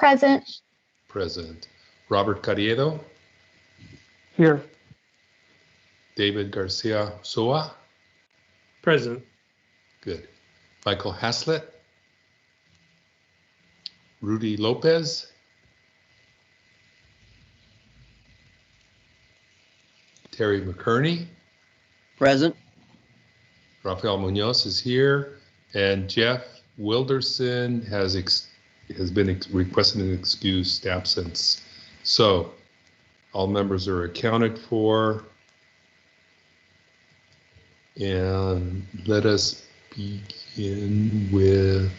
Present. Present. Robert Carriedo. Here. David Garcia Soa. Present. Good. Michael Haslett. Rudy Lopez. Terry McKerney. Present. Rafael Munoz is here, and Jeff Wilderson has been requesting an excused absence. So all members are accounted for. And let us begin with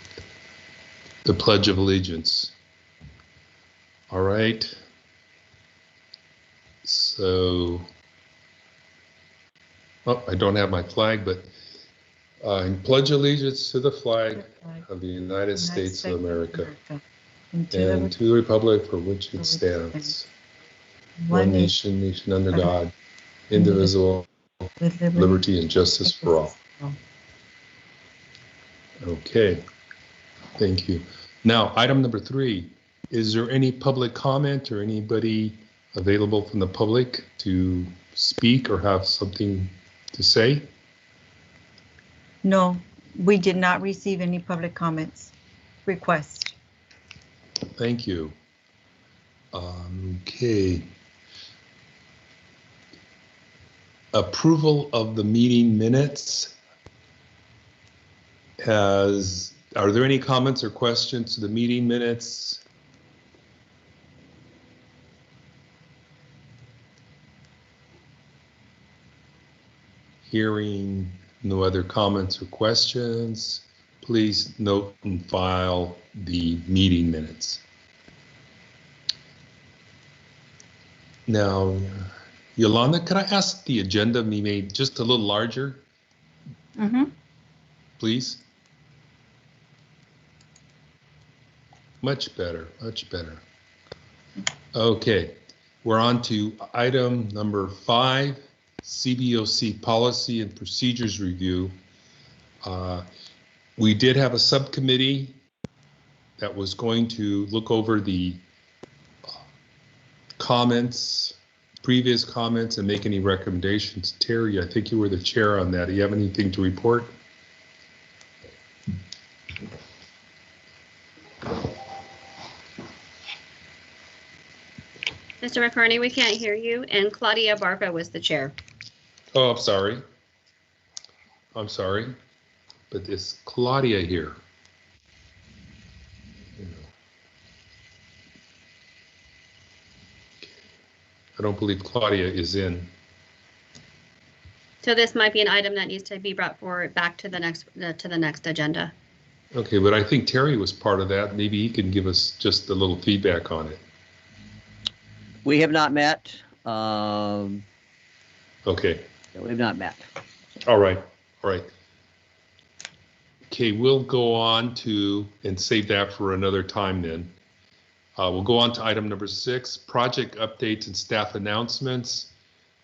the Pledge of Allegiance. All right. So, oh, I don't have my flag, but I pledge allegiance to the flag of the United States of America and to the republic for which it stands, one nation under God, indivisible, with liberty and justice for all. Okay, thank you. Now, item number 3, is there any public comment or anybody available from the public to speak or have something to say? No, we did not receive any public comments requests. Thank you. Okay. Approval of the meeting minutes. Are there any comments or questions to the meeting minutes? Hearing no other comments or questions, please note and file the meeting minutes. Now, Yolanda, could I ask the agenda be made just a little larger? Please? Much better, much better. Okay, we're on to item number 5, CBOC Policy and Procedures Review. We did have a subcommittee that was going to look over the comments, previous comments, and make any recommendations. Terry, I think you were the chair on that. Do you have anything to report? Mr. McCarney, we can't hear you, and Claudia Barca was the chair. Oh, I'm sorry. I'm sorry, but is Claudia here? I don't believe Claudia is in. So this might be an item that needs to be brought forward back to the next agenda. Okay, but I think Terry was part of that. Maybe he can give us just a little feedback on it. We have not met. Okay. We have not met. All right. All right. Okay, we'll go on to and save that for another time then. We'll go on to item number 6, project updates and staff announcements.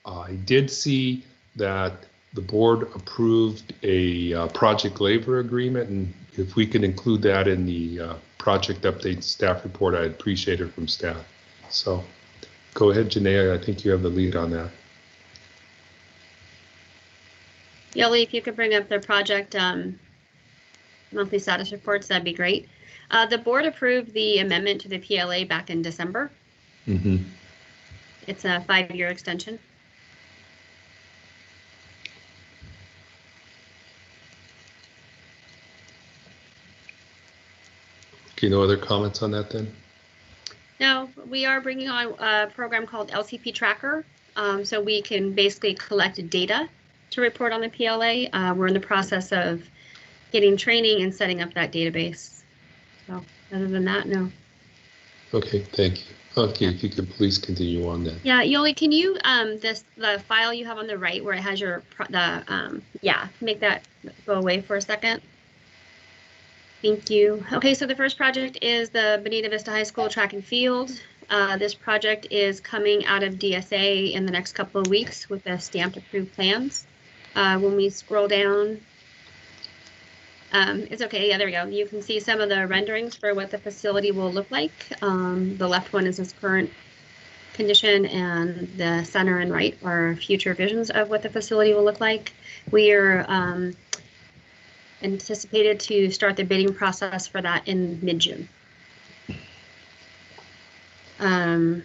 I did see that the board approved a project labor agreement, and if we can include that in the project update staff report, I'd appreciate it from staff. So go ahead, Janae, I think you have the lead on that. Yoli, if you could bring up the project monthly status reports, that'd be great. The board approved the amendment to the PLA back in December. Mm-hmm. It's a 5-year extension. Okay, no other comments on that then? No, we are bringing on a program called LCP Tracker, so we can basically collect data to report on the PLA. We're in the process of getting training and setting up that database. So other than that, no. Okay, thank you. Okay, if you could please continue on that. Yeah, Yoli, can you the file you have on the right where it has your make that go away for a second. Thank you. Okay, so the first project is the Bonita Vista High School track and field. This project is coming out of DSA in the next couple of weeks with the stamped approved plans. When we scroll down, It's okay. Yeah, there we go. You can see some of the renderings for what the facility will look like. The left one is its current condition, and the center and right are future visions of what the facility will look like. We are anticipated to start the bidding process for that in mid-June. Next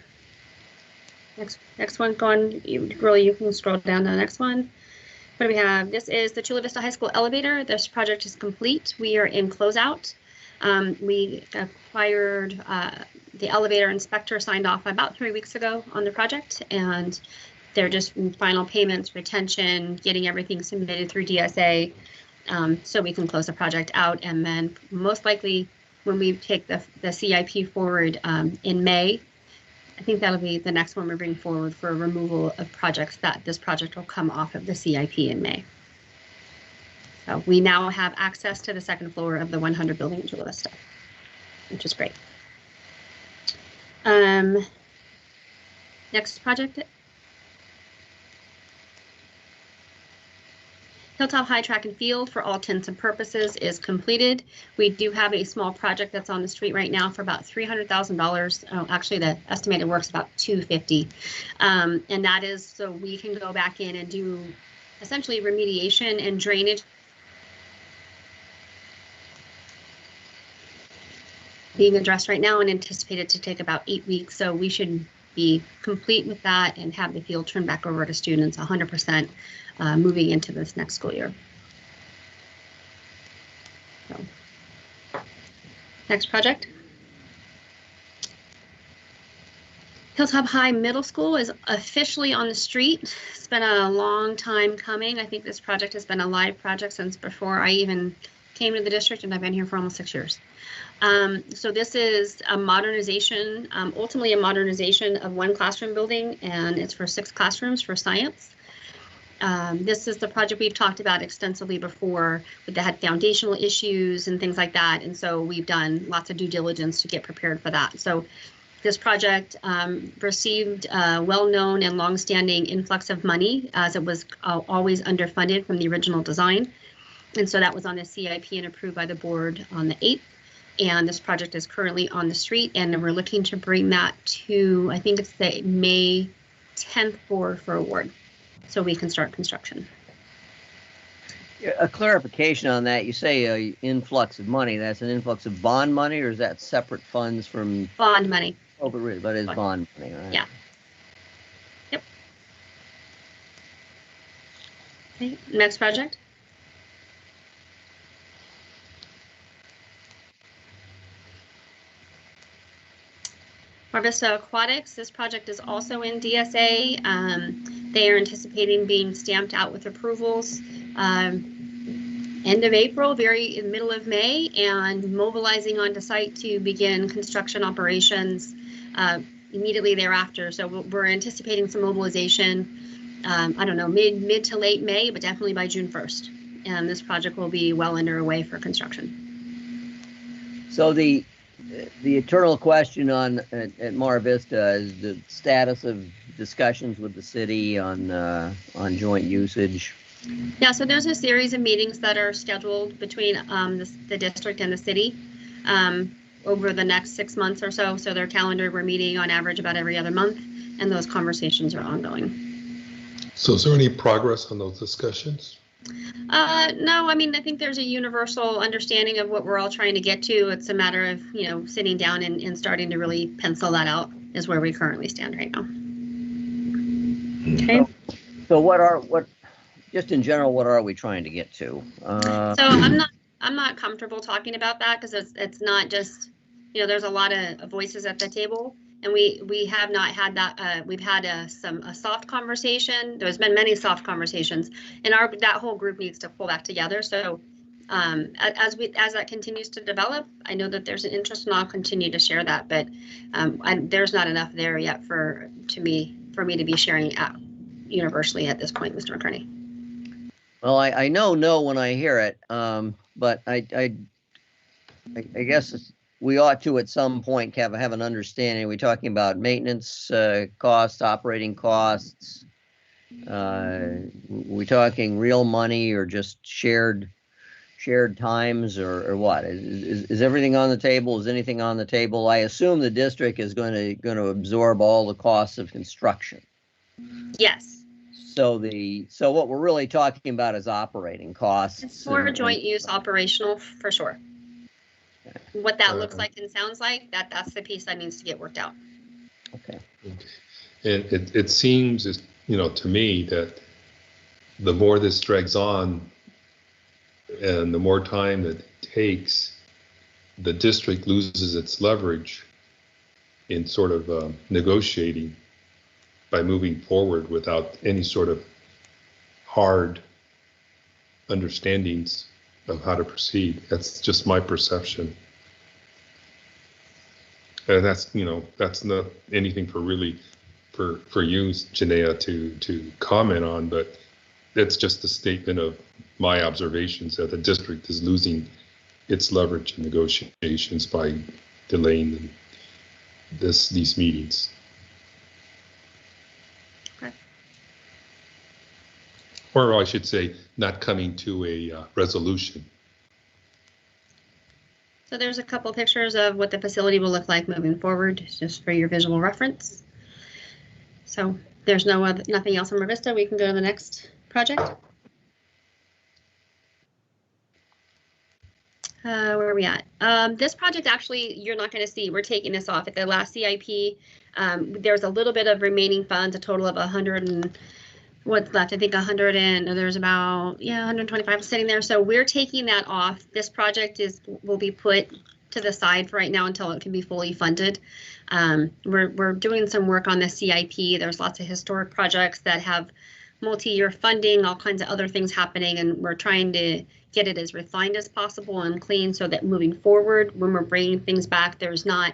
one, you can scroll down to the next one. What do we have? This is the Chula Vista High School elevator. This project is complete. We are in closeout. We acquired the elevator inspector signed off about 3 weeks ago on the project, and they're just in final payments, retention, getting everything submitted through DSA, so we can close the project out. And then most likely when we take the CIP forward in May, I think that'll be the next one we bring forward for removal of projects, that this project will come off of the CIP in May. So we now have access to the second floor of the 100 building in Chula Vista, which is great. Next project. Hilltop High Track and Field, for all intents and purposes, is completed. We do have a small project that's on the street right now for about $300,000. Oh, actually, the estimated work's about $250,000, and that is so we can go back in and do essentially remediation and drainage. Being addressed right now and anticipated to take about 8 weeks, so we should be complete with that and have the field turned back over to students 100%. Moving into this next school year. So, next project. Hilltop High Middle School is officially on the street. It's been a long time coming. I think this project has been a live project since before I even came to the district, and I've been here for almost 6 years. So this is a modernization, ultimately a modernization of one classroom building, and it's for 6 classrooms for science. This is the project we've talked about extensively before, with that had foundational issues and things like that. And so we've done lots of due diligence to get prepared for that. So this project received a well-known and long-standing influx of money, as it was always underfunded from the original design. And so that was on the CIP and approved by the board on the 8th. And this project is currently on the street, and we're looking to bring that to, I think it's the May 10th board for award, so we can start construction. A clarification on that. You say an influx of money. That's an influx of bond money, or is that separate funds from? Bond money. Oh, but really, but it's bond money, right? Yeah. Yep. Okay, next project. Mar Vista Aquatics, this project is also in DSA. They are anticipating being stamped out with approvals end of April, very in the middle of May, and mobilizing onto site to begin construction operations immediately thereafter. So we're anticipating some mobilization, I don't know, mid to late May, but definitely by June 1st. And this project will be well underway for construction. So the eternal question at Mar Vista is the status of discussions with the city on joint usage. Yeah, so there's a series of meetings that are scheduled between the district and the city over the next 6 months or so. So their calendar, we're meeting on average about every other month, and those conversations are ongoing. So is there any progress on those discussions? No, I mean, I think there's a universal understanding of what we're all trying to get to. It's a matter of, sitting down and starting to really pencil that out is where we currently stand right now. Okay. So just in general, what are we trying to get to? So I'm not comfortable talking about that, because it's not just, there's a lot of voices at the table. And we have not had that. We've had a soft conversation. There's been many soft conversations, and that whole group needs to pull back together. So as that continues to develop, I know that there's an interest, and I'll continue to share that. But there's not enough there yet for me to be sharing universally at this point, Mr. McCartney. Well, I know no when I hear it, but I guess we ought to at some point have an understanding. Are we talking about maintenance costs, operating costs? We talking real money or just shared shared times or what? Is everything on the table? Is anything on the table? I assume the district is going to absorb all the costs of construction. Yes. So what we're really talking about is operating costs. It's more joint use operational for sure. What that looks like and sounds like, that's the piece that needs to get worked out. Okay. And it seems, to me that the more this drags on and the more time that it takes, the district loses its leverage in sort of negotiating by moving forward without any sort of hard understandings of how to proceed. That's just my perception. And that's not anything for you, Janaea, to comment on, but it's just a statement of my observations that the district is losing its leverage in negotiations by delaying these meetings. Okay. Or I should say, not coming to a resolution. So there's a couple pictures of what the facility will look like moving forward, just for your visual reference. So there's nothing else on Mar Vista. We can go to the next project. Where are we at? This project, actually, you're not going to see. We're taking this off at the last CIP. There's a little bit of remaining funds, a total of 100 and what's left. I think 100 and there's about 125 sitting there. So we're taking that off. This project will be put to the side for right now until it can be fully funded. We're doing some work on the CIP. There's lots of historic projects that have multi-year funding, all kinds of other things happening, and we're trying to get it as refined as possible and clean so that moving forward, when we're bringing things back, there's not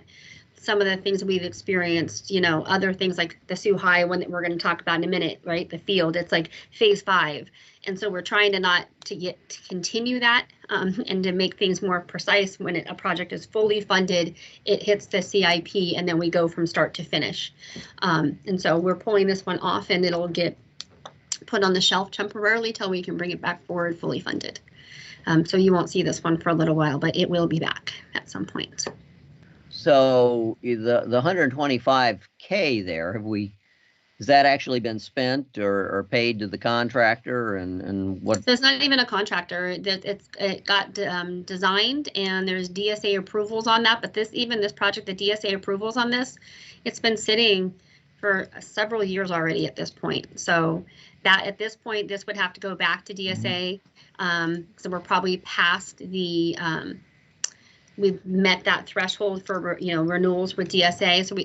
some of the things we've experienced, other things like the Sioux High one that we're going to talk about in a minute, right? The field, it's like phase 5. And so we're trying to continue that and to make things more precise. When a project is fully funded, it hits the CIP and then we go from start to finish. And so we're pulling this one off and it'll get put on the shelf temporarily till we can bring it back forward fully funded. So you won't see this one for a little while, but it will be back at some point. So the 125K there, has that actually been spent or paid to the contractor and what? There's not even a contractor. It got designed and there's DSA approvals on that. But this project, the DSA approvals on this, it's been sitting for several years already at this point. So that at this point, this would have to go back to DSA. So we're probably past the. We've met that threshold for renewals with DSA. So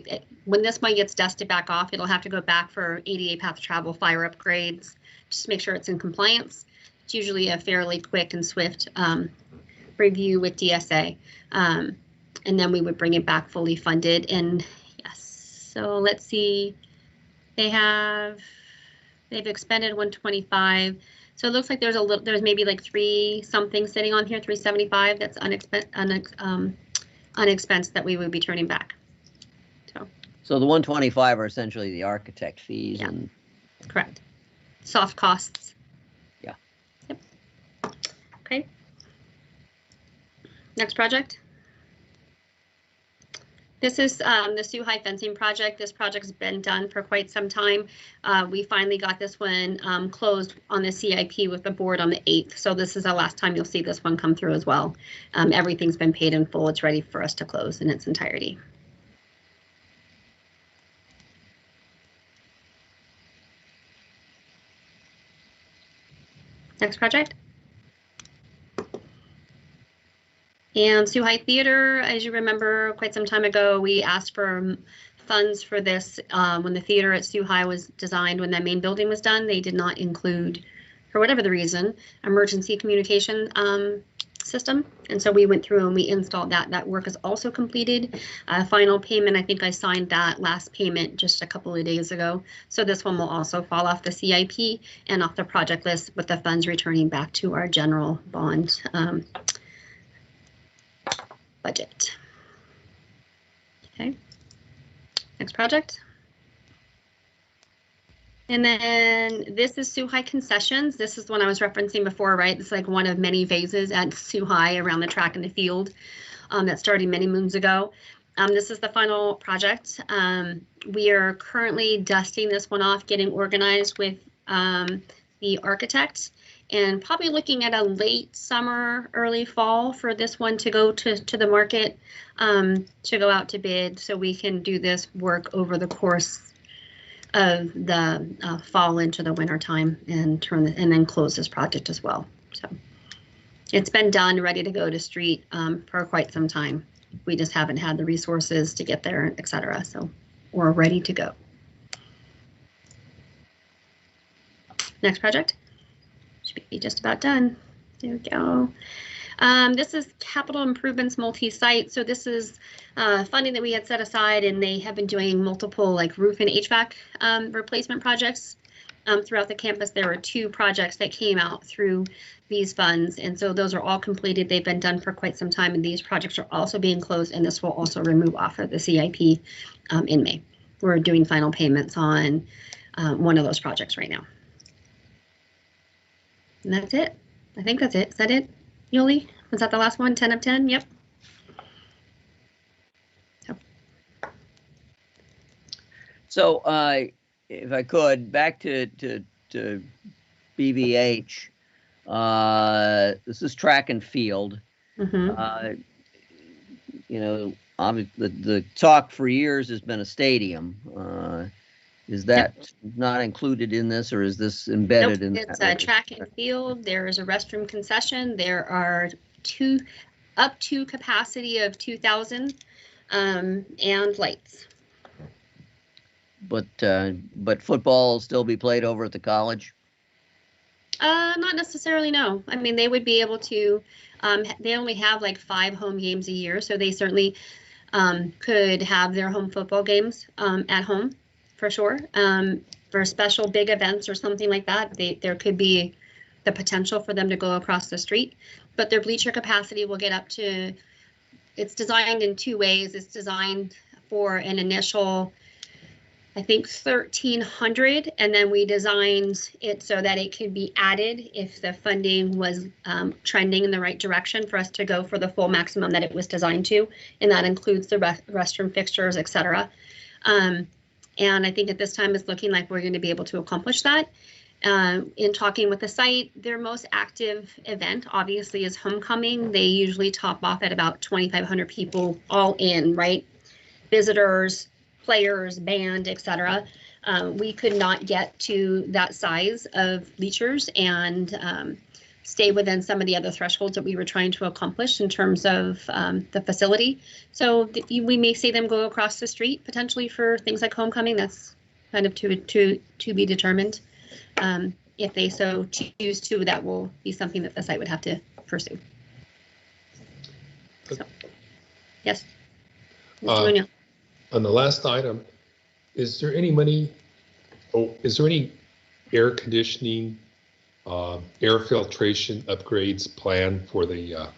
when this one gets dusted back off, it'll have to go back for ADA path travel, fire upgrades, just to make sure it's in compliance. It's usually a fairly quick and swift review with DSA, and then we would bring it back fully funded. And yes, so let's see, they've expended 125. So it looks like there's maybe like 3 something sitting on here, 375 that's unexpensed that we would be turning back. So the 125 are essentially the architect fees. Yeah. And correct. Soft costs. Yeah. Yep. Okay. Next project. This is the Sioux High fencing project. This project's been done for quite some time. We finally got this one closed on the CIP with the board on the 8th. So this is the last time you'll see this one come through as well. Everything's been paid in full. It's ready for us to close in its entirety. Next project. And Sioux High Theater, as you remember, quite some time ago, we asked for funds for this when the theater at Sioux High was designed, when that main building was done. They did not include, for whatever the reason, emergency communication system. And so we went through and we installed that. That work is also completed. Final payment, I think I signed that last payment just a couple of days ago. So this one will also fall off the CIP and off the project list with the funds returning back to our general bond budget. Okay, next project. And then this is Sioux High concessions. This is the one I was referencing before, right? It's like one of many phases at Sioux High around the track and the field that started many moons ago. This is the final project. We are currently dusting this one off, getting organized with the architect, and probably looking at a late summer, early fall for this one to go to the market, to go out to bid, so we can do this work over the course of the fall into the winter time and and then close this project as well. So it's been done, ready to go to street for quite some time. We just haven't had the resources to get there, et cetera. So we're ready to go. Next project should be just about done. There we go. This is capital improvements multi-site. So this is funding that we had set aside, and they have been doing multiple like roof and HVAC replacement projects throughout the campus. There were 2 projects that came out through these funds, and so those are all completed. They've been done for quite some time, and these projects are also being closed, and this will also remove off of the CIP in May. We're doing final payments on one of those projects right now. And that's it. I think that's it. Is that it, Yoli? Was that the last one? 10 of 10? Yep. So if I could, back to BVH, this is track and field. Mm-hmm. You know, obviously the talk for years has been a stadium. Is that not included in this, or is this embedded in It's that? a track and field. There is a restroom concession. There are up to capacity of 2,000 and lights. But football will still be played over at the college? Not necessarily, no. I mean, they would be able to, they only have like 5 home games a year, so they certainly could have their home football games at home, for sure. For special big events or something like that, there could be the potential for them to go across the street, but their bleacher capacity will get up to, it's designed in 2 ways. It's designed for an initial, I think, 1,300, and then we designed it so that it could be added if the funding was trending in the right direction for us to go for the full maximum that it was designed to, and that includes the restroom fixtures, et cetera. And I think at this time it's looking like we're going to be able to accomplish that. In talking with the site, their most active event obviously is homecoming. They usually top off at about 2,500 people all in, right? Visitors, players, band, etc. We could not get to that size of bleachers and stay within some of the other thresholds that we were trying to accomplish in terms of the facility. So we may see them go across the street potentially for things like homecoming. That's kind of to be determined. If they so choose to, that will be something that the site would have to pursue. So, yes. Mr. On the last item, is there any money, is there any air conditioning, air filtration upgrades planned for the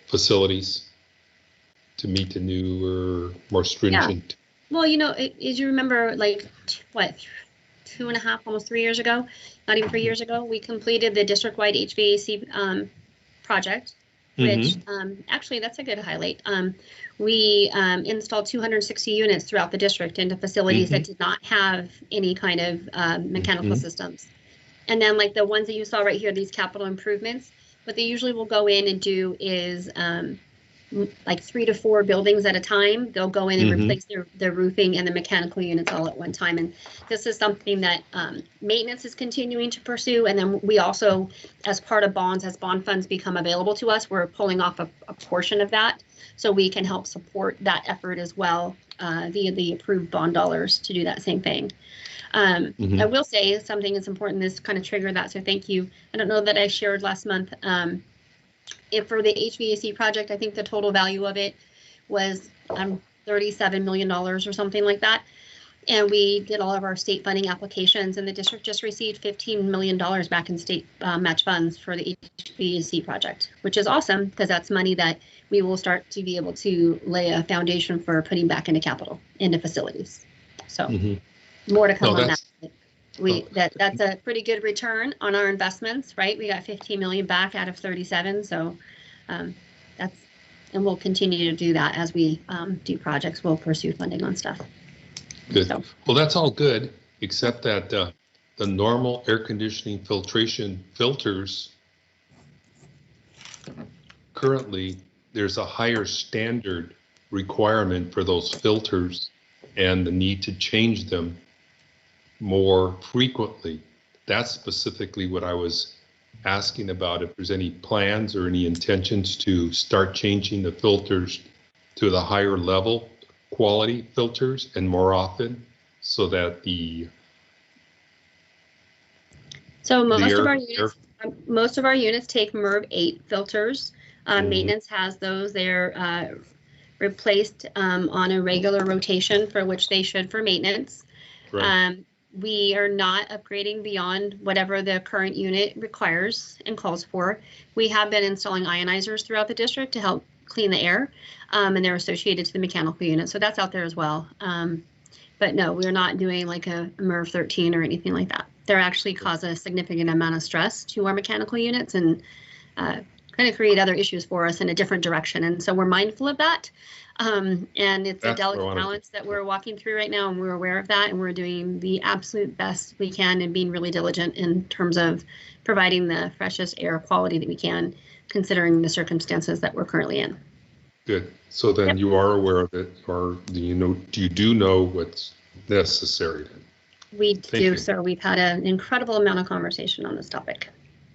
facilities to meet the newer, more stringent? Yeah. Well, you know, as you remember, like, what, 2.5, almost 3 years ago, not even 3 years ago, we completed the district-wide HVAC project, which actually that's a good highlight. We installed 260 units throughout the district into facilities that did not have any kind of mechanical systems. And then like the ones that you saw right here, these capital improvements, what they usually will go in and do is like 3 to 4 buildings at a time. They'll go in and replace their roofing and the mechanical units all at one time. And this is something that maintenance is continuing to pursue. And then we also, as part of bonds, as bond funds become available to us, we're pulling off a portion of that so we can help support that effort as well via the approved bond dollars to do that same thing. I will say something that's important, this kind of triggered that, so thank you. I don't know that I shared last month. If for the HVAC project, I think the total value of it was $37 million or something like that. And we did all of our state funding applications, and the district just received $15 million back in state match funds for the HVAC project, which is awesome because that's money that we will start to be able to lay a foundation for putting back into capital, into facilities. So more to come on that. That's a pretty good return on our investments, right? We got 15 million back out of 37, so and we'll continue to do that as we do projects. We'll pursue funding on stuff. Good. So. Well, that's all good, except that the normal air conditioning filtration filters, currently, there's a higher standard requirement for those filters and the need to change them more frequently. That's specifically what I was asking about, if there's any plans or any intentions to start changing the filters to the higher level quality filters and more often, so that most of our units take MERV 8 filters. Maintenance has those. They're replaced on a regular rotation, for which they should for maintenance. Right. We are not upgrading beyond whatever the current unit requires and calls for. We have been installing ionizers throughout the district to help clean the air, and they're associated to the mechanical unit, so that's out there as well. But no, we're not doing like a MERV 13 or anything like that. They're actually cause a significant amount of stress to our mechanical units and kind of create other issues for us in a different direction. And so we're mindful of that. And it's a delicate balance that we're walking through right now, and we're aware of that, and we're doing the absolute best we can and being really diligent in terms of providing the freshest air quality that we can, considering the circumstances that we're currently in. Good. So then you are aware of it, or do you know what's necessary then? We do, sir. We've had an incredible amount of conversation on this topic.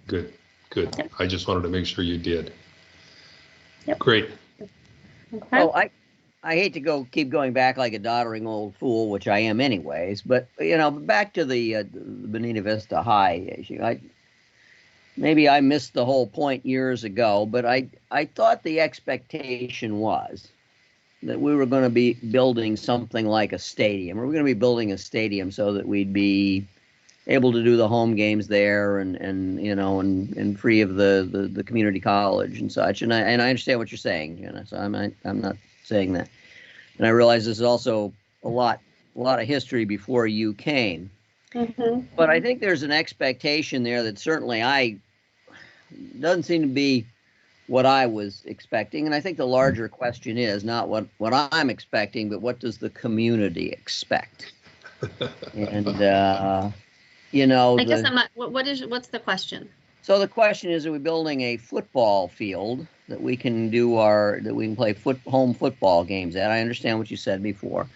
Good. Yep. I just wanted to make sure you did. Yep. Great. Okay. Well, I hate to keep going back like a doddering old fool, which I am anyways, but back to the Bonita Vista High issue. Maybe I missed the whole point years ago, but I thought the expectation was that we were going to be building something like a stadium, or we're going to be building a stadium so that we'd be able to do the home games there and free of the community college and such. And I understand what you're saying, so I'm not saying that. And I realize this is also a lot of history before you came. Mm-hmm. But I think there's an expectation there that certainly doesn't seem to be what I was expecting. And I think the larger question is not what I'm expecting, but what does the community expect? And I guess I'm not. What's the question? So the question is: are we building a football field that we can play home football games at? I understand what you said before,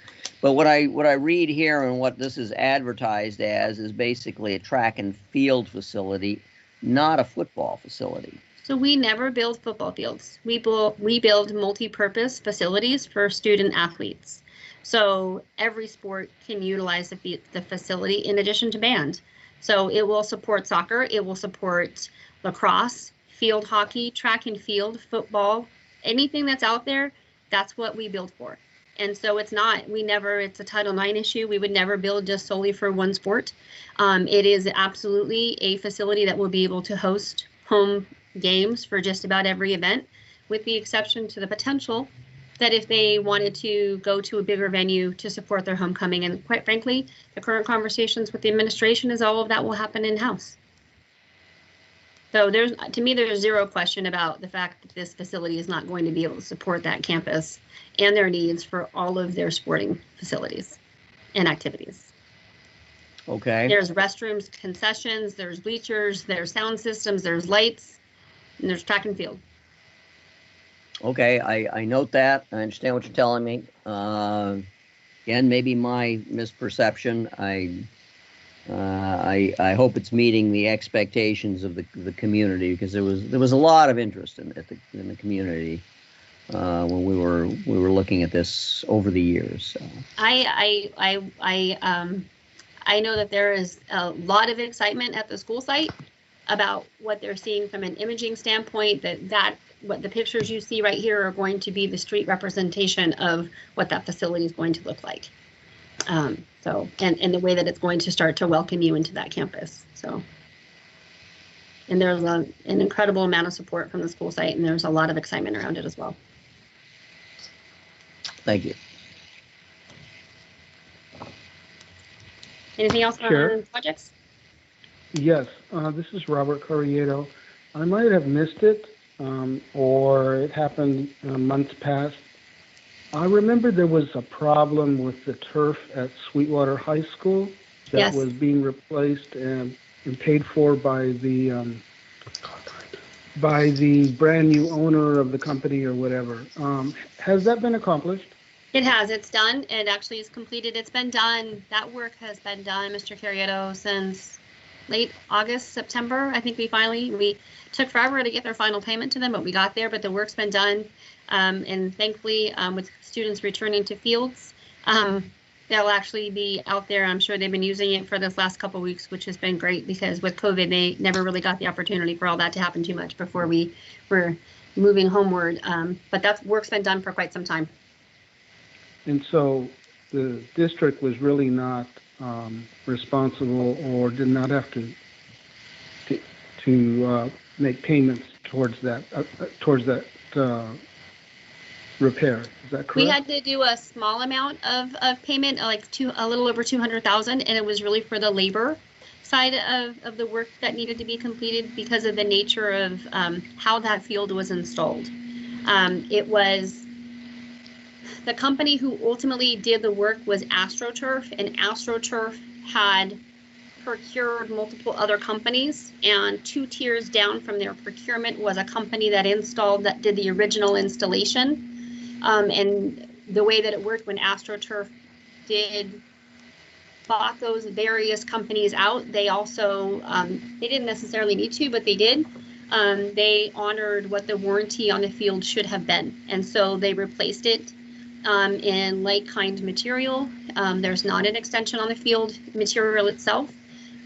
but what I read here and what this is advertised as is basically a track and field facility, not a football facility. So we never build football fields. We build multi-purpose facilities for student athletes. So every sport can utilize the facility in addition to band. So it will support soccer, it will support lacrosse, field hockey, track and field, football, anything that's out there, that's what we build for. And so it's a Title IX issue. We would never build just solely for one sport. It is absolutely a facility that will be able to host home games for just about every event, with the exception to the potential that if they wanted to go to a bigger venue to support their homecoming. And quite frankly, the current conversations with the administration is all of that will happen in-house. So to me, there's zero question about the fact that this facility is not going to be able to support that campus and their needs for all of their sporting facilities and activities. Okay. There's restrooms, concessions, there's bleachers, there's sound systems, there's lights, and there's track and field. Okay, I note that. I understand what you're telling me. Again, maybe my misperception. I hope it's meeting the expectations of the community, because there was a lot of interest in the community when we were looking at this over the years. So. I know that there is a lot of excitement at the school site about what they're seeing from an imaging standpoint, that what the pictures you see right here are going to be the street representation of what that facility is going to look like. And the way that it's going to start to welcome you into that campus. So, and there's an incredible amount of support from the school site, and there's a lot of excitement around it as well. Thank you. Anything else Sure. on projects? Yes, this is Robert Corriedo. I might have missed it, or it happened months past. I remember there was a problem with the turf at Sweetwater High School that Yes. was being replaced and paid for by the brand new owner of the company or whatever. Has that been accomplished? It has. It's done. It actually is completed. It's been done. That work has been done, Mr. Carriedo, since late August, September. I think we took forever to get their final payment to them, but we got there. But the work's been done. And thankfully, with students returning to fields, they'll actually be out there. I'm sure they've been using it for this last couple of weeks, which has been great because with COVID, they never really got the opportunity for all that to happen too much before we were moving homeward. But that work's been done for quite some time. And so the district was really not responsible or did not have to make payments towards that repair. Is that correct? We had to do a small amount of payment, like a little over 200,000, and it was really for the labor side of the work that needed to be completed because of the nature of how that field was installed. It was the company who ultimately did the work was AstroTurf, and AstroTurf had procured multiple other companies, and 2 tiers down from their procurement was a company that did the original installation. And the way that it worked when AstroTurf bought those various companies out, they also, they didn't necessarily need to, but they did. They honored what the warranty on the field should have been. And so they replaced it in like-kind material. There's not an extension on the field material itself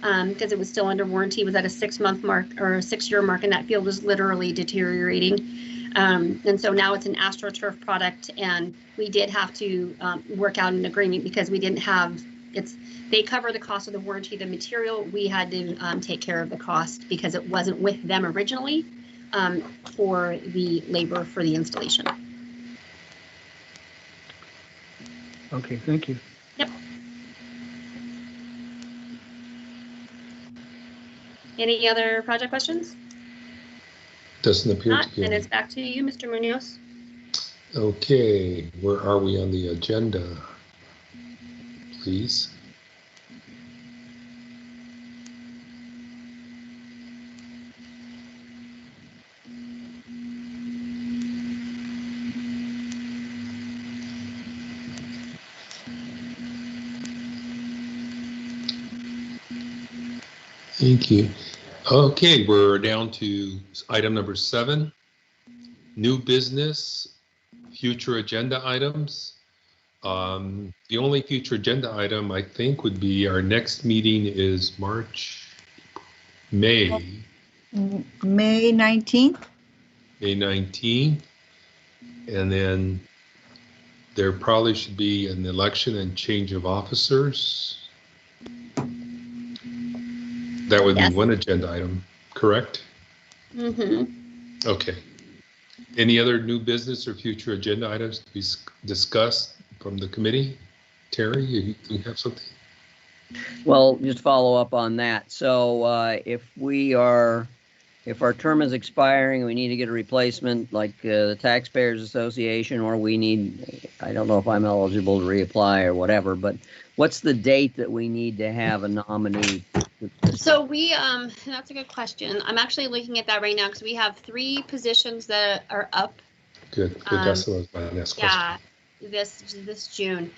because it was still under warranty. It was at a 6-month mark or a 6-year mark, and that field was literally deteriorating. And so now it's an AstroTurf product, and we did have to work out an agreement because we didn't have they cover the cost of the warranty, the material. We had to take care of the cost because it wasn't with them originally for the labor for the installation. Okay, thank you. Yep. Any other project questions? Doesn't appear Not, to be. then Any. it's back to you, Mr. Munoz. Okay, where are we on the agenda? Please. Thank you. Okay, we're down to item number 7, new business, future agenda items. The only future agenda item I think would be our next meeting is May 19th. May 19th. And then there probably should be an election and change of officers. That would Yes. be one agenda item, correct? Mm-hmm. Okay. Any other new business or future agenda items to be discussed from the committee? Terry, you have something? Well, just follow up on that. So if our term is expiring, we need to get a replacement like the Taxpayers Association, or I don't know if I'm eligible to reapply or whatever, but what's the date that we need to have a nominee? So that's a good question. I'm actually looking at that right now because we have 3 positions that are up. Good. That's what my next question. Yeah, this June.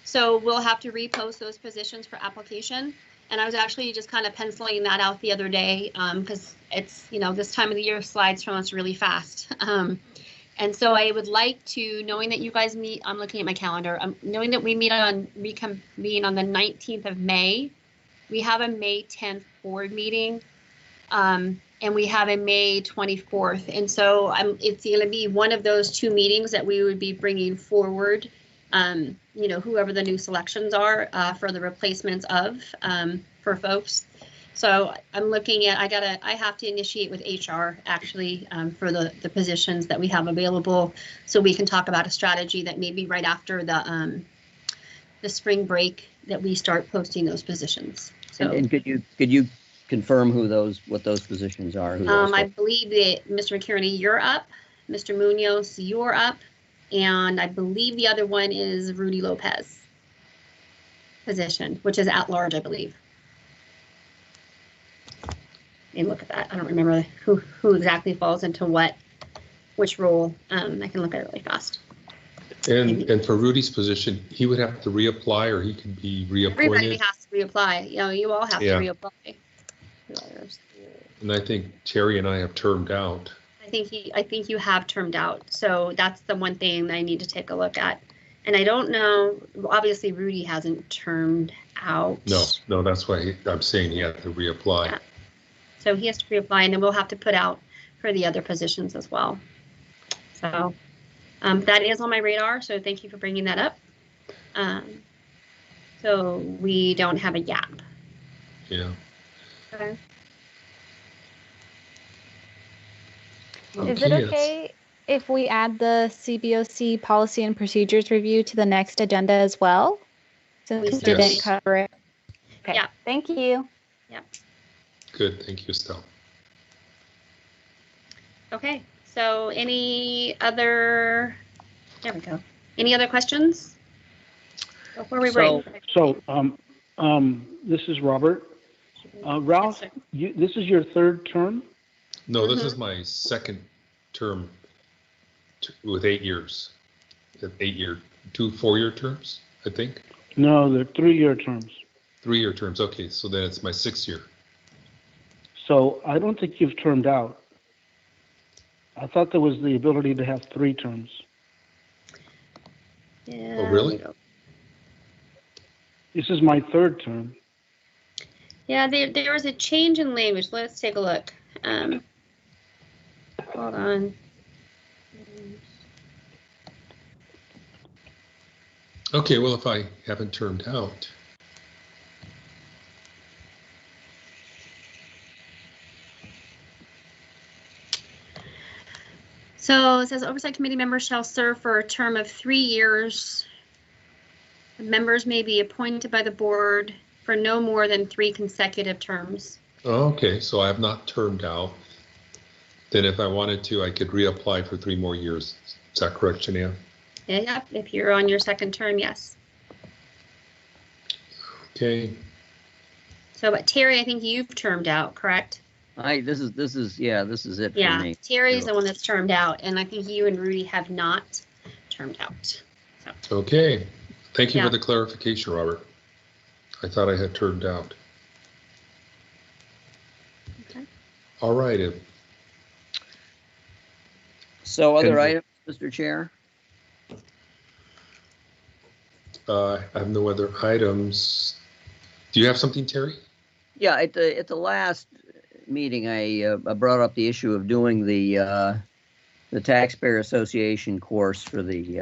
So we'll have to repost those positions for application. And I was actually just kind of penciling that out the other day because it's, this time of the year slides from us really fast. And so I would like to, knowing that you guys meet, I'm looking at my calendar, knowing that we reconvene on the 19th of May. We have a May 10th board meeting, and we have a May 24th. And so it's going to be one of those 2 meetings that we would be bringing forward, whoever the new selections are for the replacements for folks. So I'm looking at, I have to initiate with HR actually for the positions that we have available, so we can talk about a strategy that maybe right after the spring break that we start posting those positions. So And could you confirm what those positions are? Who those I folks- believe that Mr. McKinney, you're up, Mr. Munoz, you're up, and I believe the other one is Rudy Lopez position, which is at large, I believe. And look at that. I don't remember who exactly falls into which role. I can look at it really fast. And for Rudy's position, he would have to reapply or he could be Everybody reappointed. has to reapply. You know, you all have to Yeah. reapply. And I think Terry and I have termed out. I think you have termed out. So that's the one thing that I need to take a look at. And I don't know, obviously Rudy hasn't termed out. No, that's why I'm saying he had to reapply. Yeah. So he has to reapply, and then we'll have to put out for the other positions as well. So that is on my radar, so thank you for bringing that up. So we don't have a gap. Yeah. Okay. Is it okay if we add the CBOC policy and procedures review to the next agenda as well? Since we certainly- didn't cover it. Okay. Yeah. Thank you. Good, thank you, Estelle. Okay, so there we go. Any other questions? Before we break. So, this is Robert. Ralph, Yes, this is your third term? No, this is my second term with 8 years. 8-year, 2 4-year terms, I think. No, they're 3-year terms. 3-year terms, okay, so then it's my 6th year. So I don't think you've termed out. I thought there was the ability to have 3 terms. Yeah, Oh, really? This is my third term. Yeah, there was a change in language. Let's take a look. Hold on. Okay, well, if I haven't termed out. So it says Oversight Committee members shall serve for a term of 3 years. Members may be appointed by the board for no more than 3 consecutive terms. Okay, so I have not termed out. Then if I wanted to, I could reapply for 3 more years. Is that correct, Janelle? Yeah, if you're on your second term, yes. Okay, So, but Terry, I think you've termed out, correct? This is it for Yeah, me. Terry's the one that's termed out, and I think you and Rudy have not termed out. okay. Thank you Yeah. for the clarification, Robert. I thought I had termed out. Okay. All right, So other And- items, Mr. Chair? I have no other items. Do you have something, Terry? Yeah, at the last meeting, I brought up the issue of doing the Taxpayer Association course for the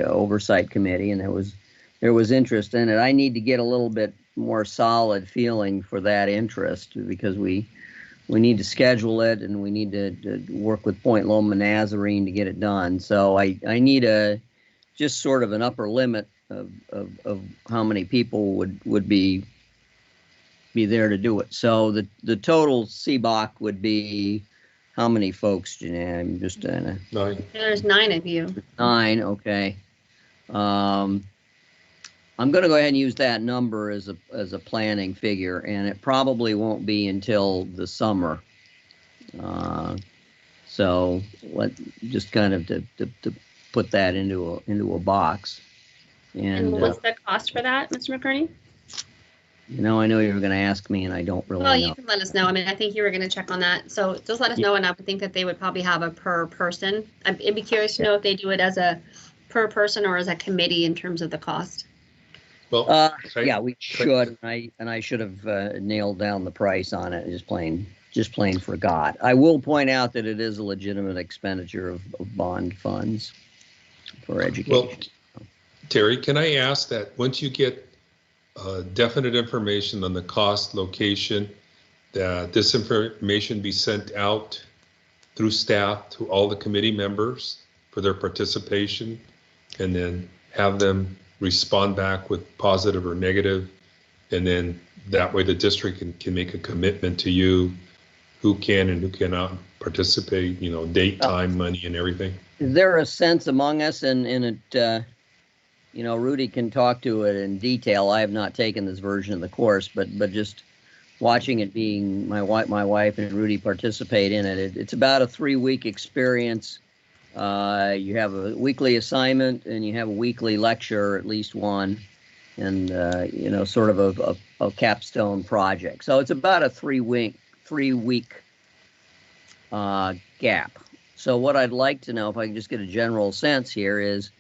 Oversight Committee, and there was interest in it. I need to get a little bit more solid feeling for that interest because we need to schedule it and we need to work with Point Loma Nazarene to get it done. So I need just sort of an upper limit of how many people would be there to do it. So the total CBOC would be how many folks, Jeanette? I'm just 9. There's 9 of you. 9. Okay. I'm going to go ahead and use that number as a planning figure, and it probably won't be until the summer. So just kind of to put that into a box. And what's the cost for that, Mr. McCurney? I know you were going to ask me, and I don't really Well, know. you can let us know. I mean, I think you were going to check on that. So just let us know, and I would think that they would probably have a per person. I'd be curious to know if they do it as a per person or as a committee in terms of the cost. Well, Yeah, we should, and I should have nailed down the price on it. Just plain forgot. I will point out that it is a legitimate expenditure of bond funds for education. Well, Terry, can I ask that once you get definite information on the cost, location, that this information be sent out through staff to all the committee members for their participation, and then have them respond back with positive or negative, and then that way the district can make a commitment to you who can and who cannot participate, date, time, money, and everything. Is there a sense among us, and it, Rudy can talk to it in detail. I have not taken this version of the course, but just watching it, being my wife and Rudy participate in it. It's about a 3-week experience. You have a weekly assignment and you have a weekly lecture, at least one, and sort of a capstone project. So it's about a 3-week gap. So what I'd like to know, if I can just get a general sense here, is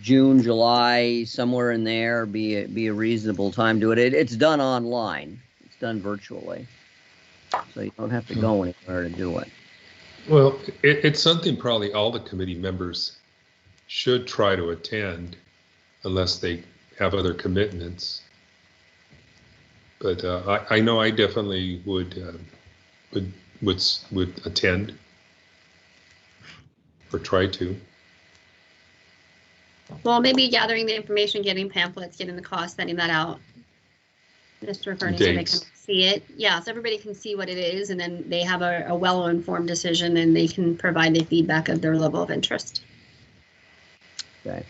June, July, somewhere in there, be a reasonable time to it. It's done online. It's done virtually, so you don't have to go anywhere to do it. Well, it's something probably all the committee members should try to attend, unless they have other commitments. But I know I definitely would attend or try to. Well, maybe gathering the information, getting pamphlets, getting the cost, sending that out. Just referring so they can see it. Yeah, so everybody can see what it is, and then they have a well-informed decision, and they can provide the feedback of their level of interest. Okay.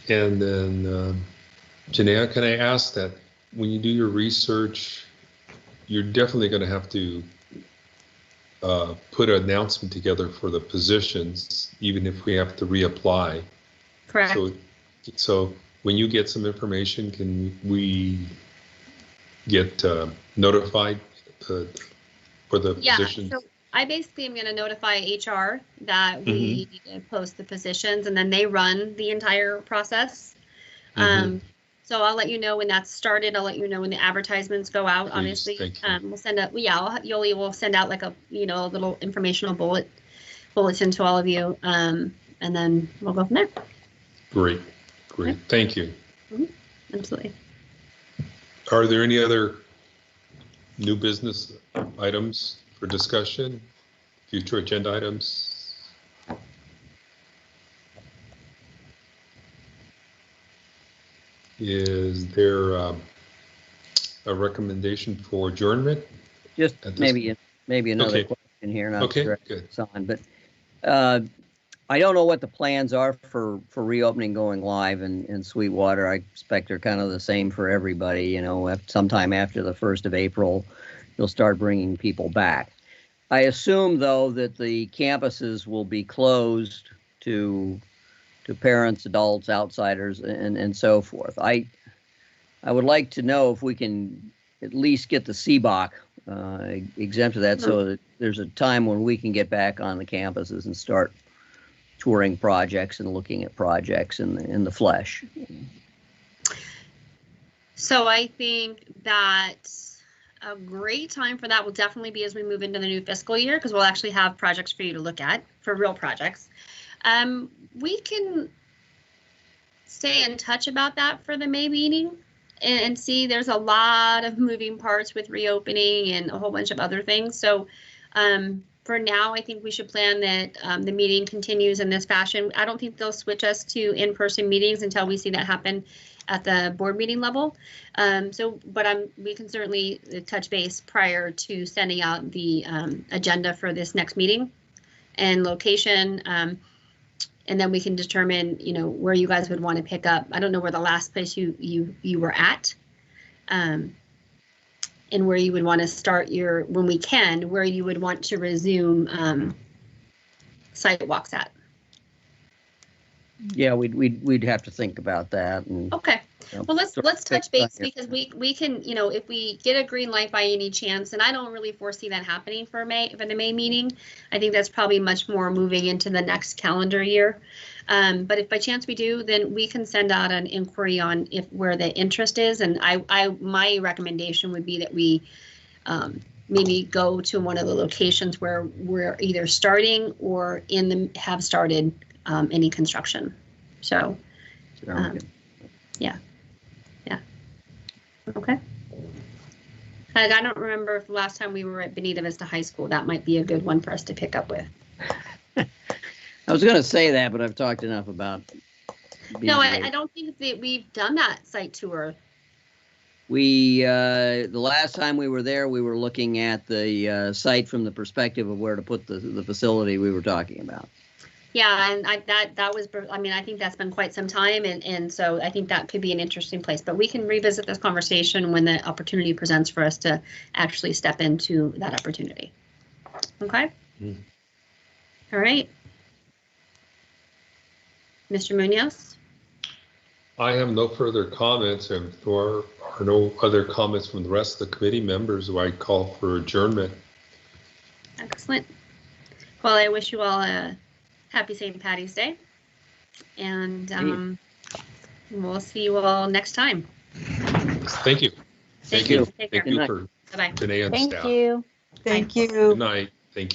And then, Janaea, can I ask that when you do your research, you're definitely going to have to put an announcement together for the positions, even if we have to reapply. Correct. So when you get some information, can we get notified for the positions? So I basically am going to notify HR that we need to post the positions, and then they run the entire process. So I'll let you know when that's started. I'll let you know when the advertisements go out. Please, obviously, thank you. We'll send out. Yoli will send out like a a little informational bulletin to all of you, and then we'll go from there. Great. Yep. Thank you. Absolutely. Are there any other new business items for discussion? Future agenda items? Is there a recommendation for adjournment? Just maybe another question here. Not sure it's on, but I don't know what the plans are for reopening, going live in Sweetwater. I expect they're kind of the same for everybody. Sometime after the 1st of April, you'll start bringing people back. I assume, though, that the campuses will be closed to parents, adults, outsiders, and so forth. I would like to know if we can at least get the CBOC exempt of that, so that there's a time when we can get back on the campuses and start touring projects and looking at projects in the flesh. So I think that a great time for that will definitely be as we move into the new fiscal year, because we'll actually have projects for you to look at, for real projects. We can stay in touch about that for the May meeting and see. There's a lot of moving parts with reopening and a whole bunch of other things. So for now, I think we should plan that the meeting continues in this fashion. I don't think they'll switch us to in-person meetings until we see that happen at the board meeting level. But we can certainly touch base prior to sending out the agenda for this next meeting and location. And then we can determine, where you guys would want to pick up. I don't know where the last place you were at, and where you would want to start when we can, where you would want to resume site walks at. Yeah, we'd have to think about that. And, okay. Well, let's touch base, because we can, if we get a green light by any chance, and I don't really foresee that happening for the May meeting. I think that's probably much more moving into the next calendar year. But if by chance we do, then we can send out an inquiry on where the interest is. And my recommendation would be that we maybe go to one of the locations where we're either starting or have started any construction. So, yeah. Okay. I don't remember if the last time we were at Bonita Vista High School. That might be a good one for us to pick up with. I was going to say that, but I've talked enough about. No, I BZA. don't think that we've done that site tour. We, the last time we were there, we were looking at the site from the perspective of where to put the facility we were talking about. Yeah, and that was, I mean, I think that's been quite some time, and so I think that could be an interesting place. But we can revisit this conversation when the opportunity presents for us to actually step into that opportunity. Okay? Mm. All right. Mr. Munoz? I have no further comments, and if there are no other comments from the rest of the committee members, I call for adjournment. Excellent. Well, I wish you all a happy St. Patty's Day, and we'll see you all next time. Thank you. Thank you. Take Thank care. you for Bye-bye. Janae and Thank staff. you. Thank Good you. night.